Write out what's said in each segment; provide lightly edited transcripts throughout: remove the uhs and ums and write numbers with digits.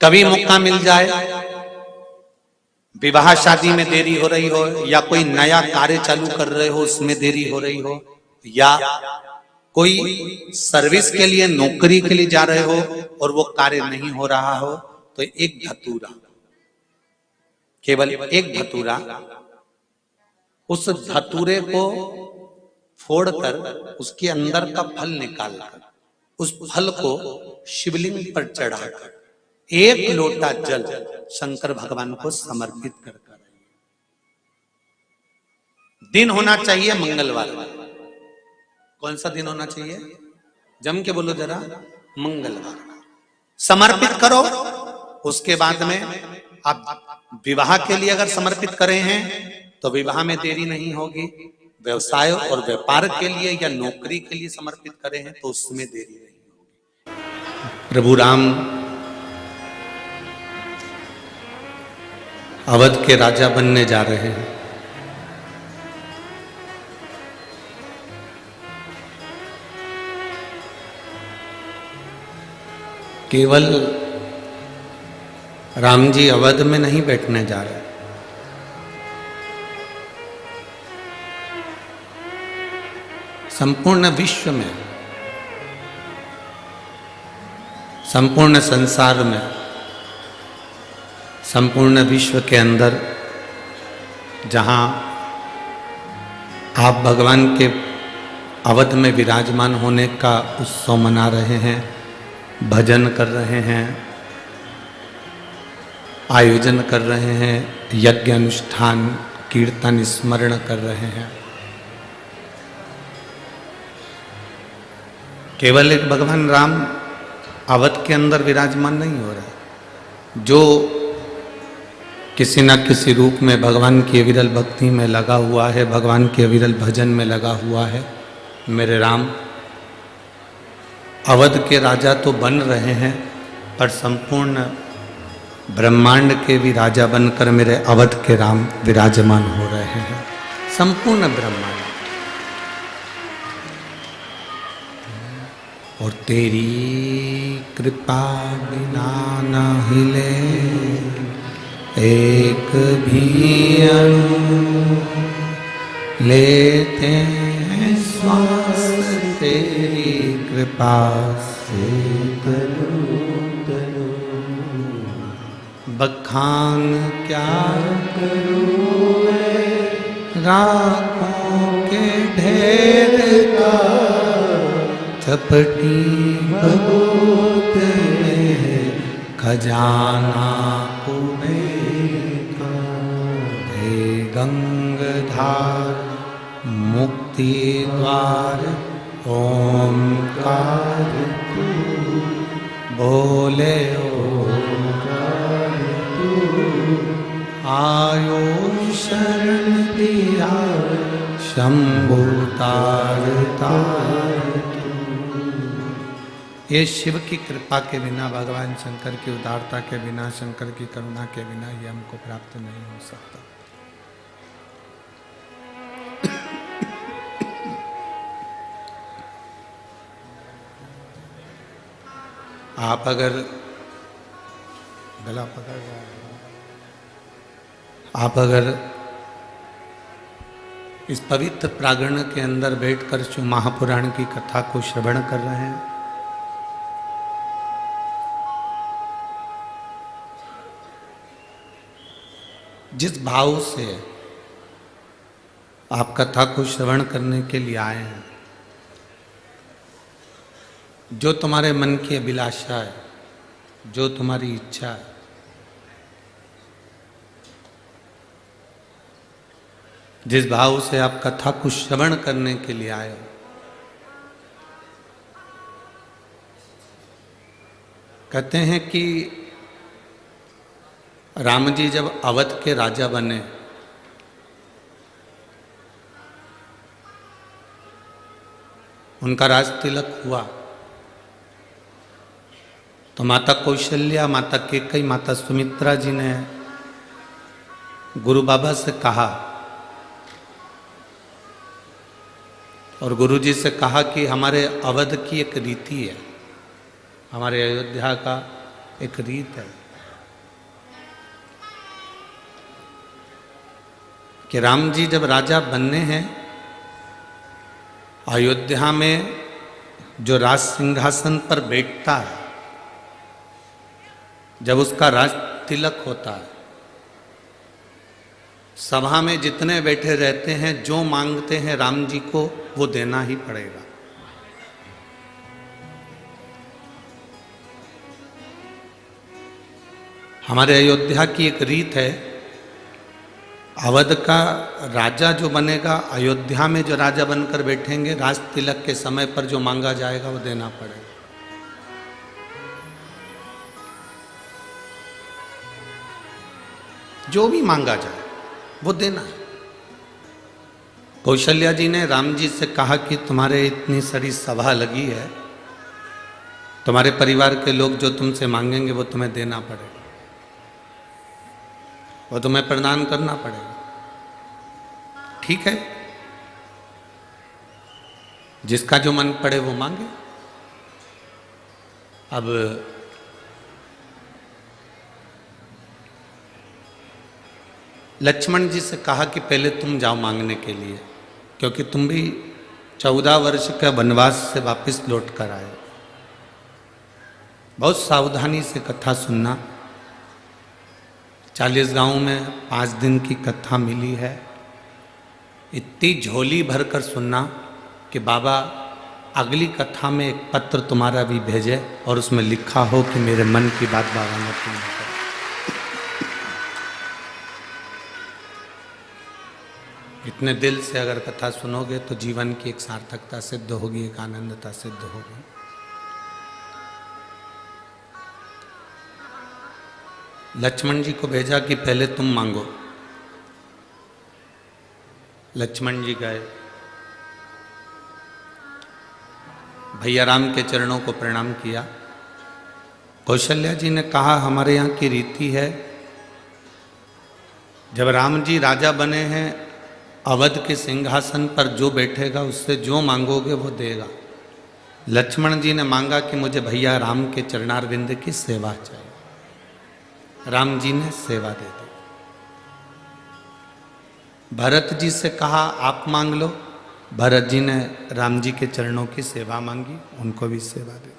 कभी मौका मिल जाए, विवाह शादी में देरी हो रही हो, या कोई नया कार्य चालू कर रहे हो उसमें देरी हो रही हो, या कोई सर्विस के लिए नौकरी के लिए जा रहे हो और वो कार्य नहीं हो रहा हो, तो एक धतूरा, केवल एक धतूरा, उस धतूरे को फोड़कर उसके अंदर का फल निकालकर उस फल को शिवलिंग पर चढ़ाकर एक लोटा जल शंकर भगवान को समर्पित कर कर। दिन होना चाहिए मंगलवार। कौन सा दिन होना चाहिए? जम के बोलो जरा, मंगलवार। समर्पित करो। उसके बाद में आप विवाह के लिए अगर समर्पित करे हैं तो विवाह में देरी नहीं होगी। व्यवसाय और व्यापार के लिए या नौकरी के लिए समर्पित करे हैं तो उसमें देरी नहीं होगी। प्रभु राम अवध के राजा बनने जा रहे हैं। केवल राम जी अवध में नहीं बैठने जा रहे, संपूर्ण विश्व में, संपूर्ण संसार में, संपूर्ण विश्व के अंदर जहां आप भगवान के अवध में विराजमान होने का उत्सव मना रहे हैं, भजन कर रहे हैं, आयोजन कर रहे हैं, यज्ञ अनुष्ठान कीर्तन स्मरण कर रहे हैं, केवल एक भगवान राम अवध के अंदर विराजमान नहीं हो रहे। जो किसी न किसी रूप में भगवान की अविरल भक्ति में लगा हुआ है, भगवान के अविरल भजन में लगा हुआ है, मेरे राम अवध के राजा तो बन रहे हैं पर संपूर्ण ब्रह्मांड के भी राजा बनकर मेरे अवध के राम विराजमान हो रहे हैं। संपूर्ण ब्रह्मांड। और तेरी कृपा बिना न हिले एक भी अणु, लेते हैं श्वास तेरी कृपा से तनु तनु। बखान क्या करूं राखों के ढेर का, चपटी भगवत में खजाना कुबेर का। हे गंगाधार मुक्ति द्वार ओंकार तू, बोले ओंकार तू। आयो शरण दिया शंभु तार तार। ये शिव की कृपा के बिना, भगवान शंकर की उदारता के बिना, शंकर की करुणा के बिना ये हमको प्राप्त नहीं हो सकता। आप अगर गला पकड़ रहा है, आप अगर इस पवित्र प्रांगण के अंदर बैठकर जो महापुराण की कथा को श्रवण कर रहे हैं, जिस भाव से आप कथा को श्रवण करने के लिए आए हैं, जो तुम्हारे मन की अभिलाषा है, जो तुम्हारी इच्छा है, जिस भाव से आप कथा को श्रवण करने के लिए आए हो, कहते हैं कि राम जी जब अवध के राजा बने, उनका राज तिलक हुआ तो माता कौशल्या, माता केकई, माता सुमित्रा जी ने गुरु बाबा से कहा और गुरु जी से कहा कि हमारे अवध की एक रीति है, हमारे अयोध्या का एक रीत है कि राम जी जब राजा बनने हैं, अयोध्या में जो राज सिंहासन पर बैठता है, जब उसका राज तिलक होता है, सभा में जितने बैठे रहते हैं जो मांगते हैं राम जी को वो देना ही पड़ेगा। हमारे अयोध्या की एक रीत है, अवध का राजा जो बनेगा, अयोध्या में जो राजा बनकर बैठेंगे, राज तिलक के समय पर जो मांगा जाएगा वो देना पड़ेगा। जो भी मांगा जाए वो देना है। कौशल्या जी ने राम जी से कहा कि तुम्हारे इतनी सारी सभा लगी है, तुम्हारे परिवार के लोग जो तुमसे मांगेंगे वो तुम्हें देना पड़ेगा, वो तुम्हें प्रदान करना पड़ेगा। ठीक है, जिसका जो मन पड़े वो मांगे। अब लक्ष्मण जी से कहा कि पहले तुम जाओ मांगने के लिए, क्योंकि तुम भी 14 वर्ष का वनवास से वापस लौट कर आए। बहुत सावधानी से कथा सुनना। 40 गांव में 5 दिन की कथा मिली है। इतनी झोली भरकर सुनना कि बाबा अगली कथा में एक पत्र तुम्हारा भी भेजे और उसमें लिखा हो कि मेरे मन की बात बाबा ने पूर्ण कर। इतने दिल से अगर कथा सुनोगे तो जीवन की एक सार्थकता सिद्ध होगी, एक आनंदता सिद्ध होगी। लक्ष्मण जी को भेजा कि पहले तुम मांगो। लक्ष्मण जी गए, भैया राम के चरणों को प्रणाम किया। कौशल्या जी ने कहा हमारे यहाँ की रीति है, जब राम जी राजा बने हैं, अवध के सिंहासन पर जो बैठेगा उससे जो मांगोगे वो देगा। लक्ष्मण जी ने मांगा कि मुझे भैया राम के चरणारविंद की सेवा चाहिए। राम जी ने सेवा दे दी। भरत जी से कहा आप मांग लो। भरत जी ने राम जी के चरणों की सेवा मांगी, उनको भी सेवा दे दी।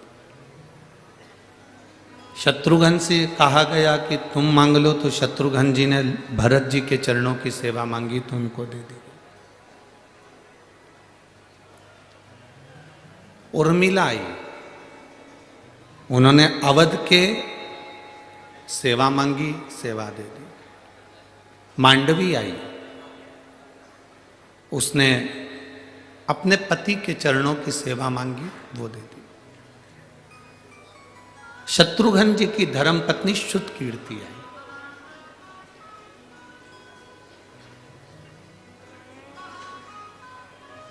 शत्रुघ्न से कहा गया कि तुम मांग लो, तो शत्रुघ्न जी ने भरत जी के चरणों की सेवा मांगी तो उनको दे दी। उर्मिला आई, उन्होंने अवध के सेवा मांगी, सेवा दे दी। मांडवी आई, उसने अपने पति के चरणों की सेवा मांगी, वो दे दी। शत्रुघ्न जी की धर्म पत्नी शुद्ध कीर्ति आई।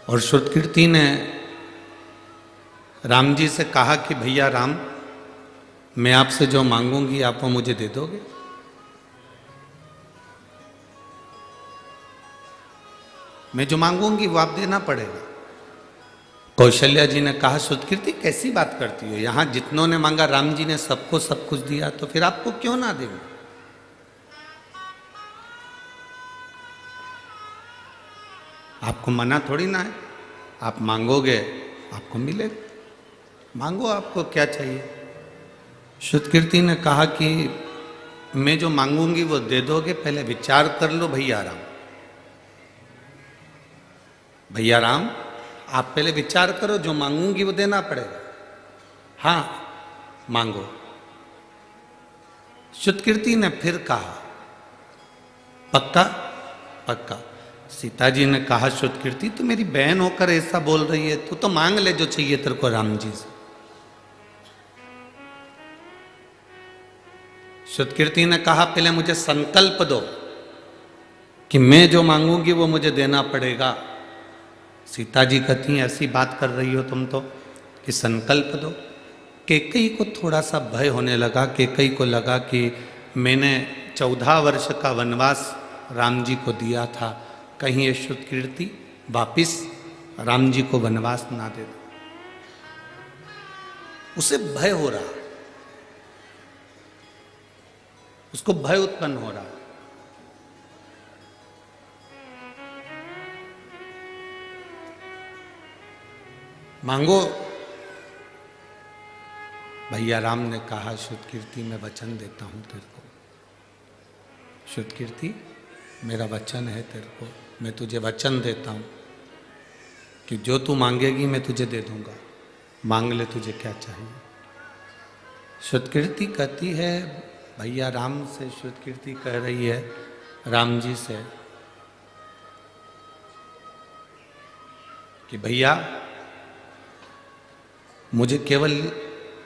और शुद्ध कीर्ति ने राम जी से कहा कि भैया राम, मैं आपसे जो मांगूंगी आप वो मुझे दे दोगे? मैं जो मांगूंगी वो आप देना पड़ेगा। कौशल्या जी ने कहा शुद्धकीर्ति कैसी बात करती हो, यहां जितनों ने मांगा राम जी ने सबको सब कुछ दिया, तो फिर आपको क्यों ना देंगे? आपको मना थोड़ी ना है, आप मांगोगे आपको मिलेगा। मांगो, आपको क्या चाहिए? शुद्धकीर्ति ने कहा कि मैं जो मांगूंगी वो दे दोगे, पहले विचार कर लो भैया राम। भैया राम आप पहले विचार करो, जो मांगूंगी वो देना पड़ेगा। हाँ मांगो। शुद्धकीर्ति ने फिर कहा पक्का? पक्का। सीता जी ने कहा शुद्धकीर्ति तू मेरी बहन होकर ऐसा बोल रही है, तू तो मांग ले जो चाहिए तेरे को राम जी से। शुद्धकीर्ति ने कहा पहले मुझे संकल्प दो कि मैं जो मांगूंगी वो मुझे देना पड़ेगा। सीता जी कहती हैं ऐसी बात कर रही हो तुम तो कि संकल्प दो। कैकेयी को थोड़ा सा भय होने लगा। कैकेयी को लगा कि मैंने 14 वर्ष का वनवास राम जी को दिया था, कहीं ये शुद्धकीर्ति वापिस राम जी को वनवास ना दे दो। उसे भय हो रहा, उसको भय उत्पन्न हो रहा। मांगो। भैया राम ने कहा, शुद्ध कीर्ति मैं वचन देता हूं तेरे को, शुद्ध कीर्ति मेरा वचन है तेरे को, मैं तुझे वचन देता हूं कि जो तू मांगेगी मैं तुझे दे दूंगा, मांग ले तुझे क्या चाहिए। शुद्ध कीर्ति कहती है, भैया राम से शुद्ध कीर्ति कह रही है राम जी से कि भैया मुझे केवल